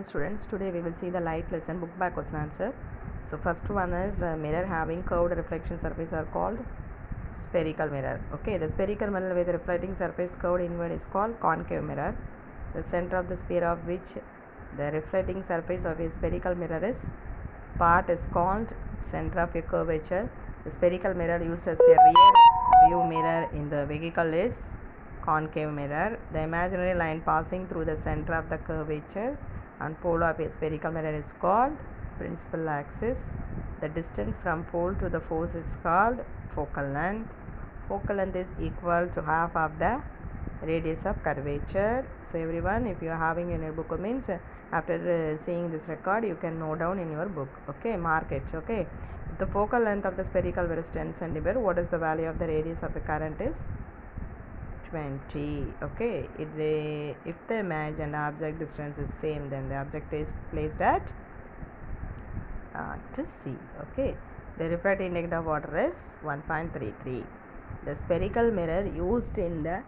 Students, today we will see the light lesson book back question answer. So first one is mirror having curved reflection surface are called spherical mirror. Okay, the spherical mirror with reflecting surface curved inward is called concave mirror. The center of the sphere of which the reflecting surface of a spherical mirror is part is called center of a curvature. The spherical mirror used as a rear view mirror in the vehicle is concave mirror. The imaginary line passing through the center of the curvature and pole of a spherical mirror is called principal axis. The distance from pole to the force is called focal length. Focal length is equal to half of the radius of curvature. So everyone, if you are having in your book, means after seeing this record you can note down in your book. Okay, mark it. Okay, if the focal length of the spherical mirror is 10 centimeter, what is the value of the radius of the current is 20. Okay, if the image and object distance is same, then the object is placed at to C. Okay, the refractive index of water is 1.33. The spherical mirror used in the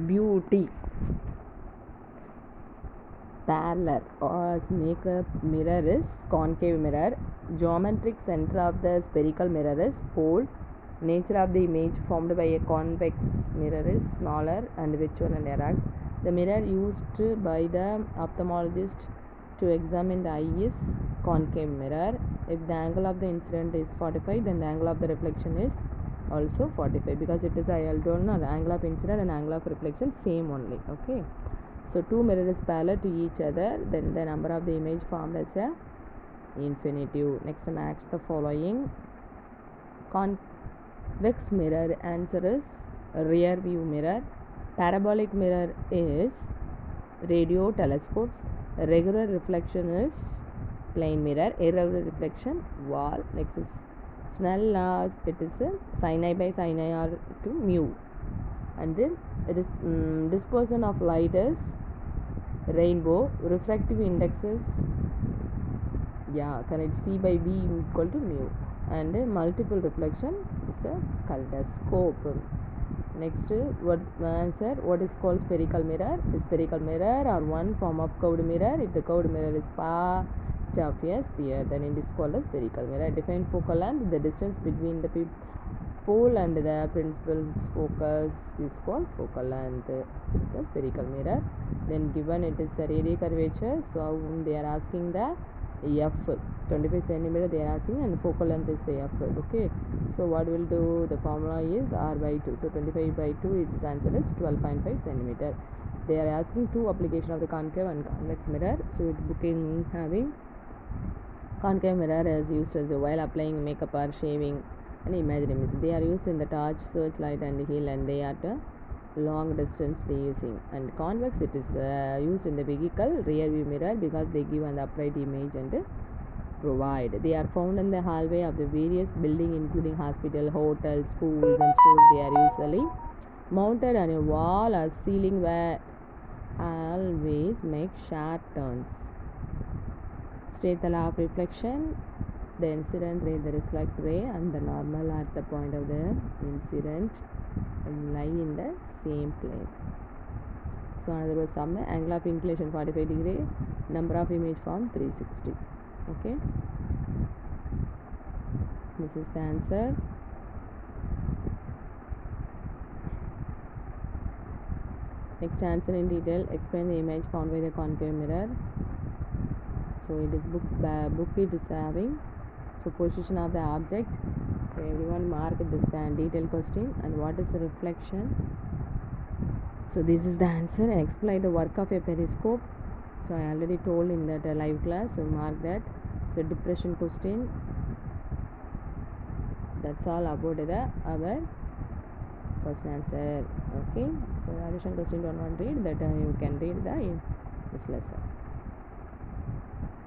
beauty parlor or makeup mirror is concave mirror. Geometric center of the spherical mirror is pole. Nature of the image formed by a convex mirror is smaller and virtual and erect. The mirror used by the ophthalmologist to examine the eye is concave mirror. If the angle of the incident is 45, then the angle of the reflection is also 45, because it is, I told no, the angle of incident and angle of reflection same only. Okay, so two mirrors parallel to each other, then the number of the image formed as a infinitive. Next, match the following. Convex mirror answer is rear view mirror. Parabolic mirror is radio telescopes. Regular reflection is plane mirror. Irregular reflection wall. Next is Snell law, it is sin I by sin I are to mu, and then it is dispersion of light is rainbow. Refractive index is correct, C by B equal to mu, and multiple reflection is a kaleidoscope. Next, what answer? What is called spherical mirror? Spherical mirror or one form of curved mirror. If the curved mirror is part of a sphere, then it is called a spherical mirror. Define focal length. The distance between the pole and the principal focus is called focal length. The spherical mirror. Then given it is a radial curvature, so they are asking the F 25 centimeter they are asking, and focal length is the F. Okay, so what will do? The formula is R by 2. So 25 by 2, its answer is 12.5 centimeter. They are asking two application of the concave and convex mirror. So it book in having concave mirror is used as while applying makeup or shaving and imaginary mist. They are used in the torch, searchlight and hill, and they are the long distance they using. And convex, it is used in the vehicle rear view mirror, because they give an upright image and provide. They are found in the hallway of the various building, including hospital, hotels, schools and stores. They are usually mounted on a wall or ceiling where always make sharp turns. State the law of reflection. The incident ray, the reflect ray, and the normal at the point of the incident lie in the same plane. So another was sum. Angle of inclination 45 degree. Number of image formed 360. Okay, this is the answer. Next, answer in detail. Explain the image found by the concave mirror. So it is book it is having. So position of the object. So everyone mark this detailed question. And what is the reflection? So this is the answer. And explain the work of a periscope. So I already told in that live class. So mark that. So depression question. That's all about our question answer. Okay. So additional question don't want to read that you can read this lesson.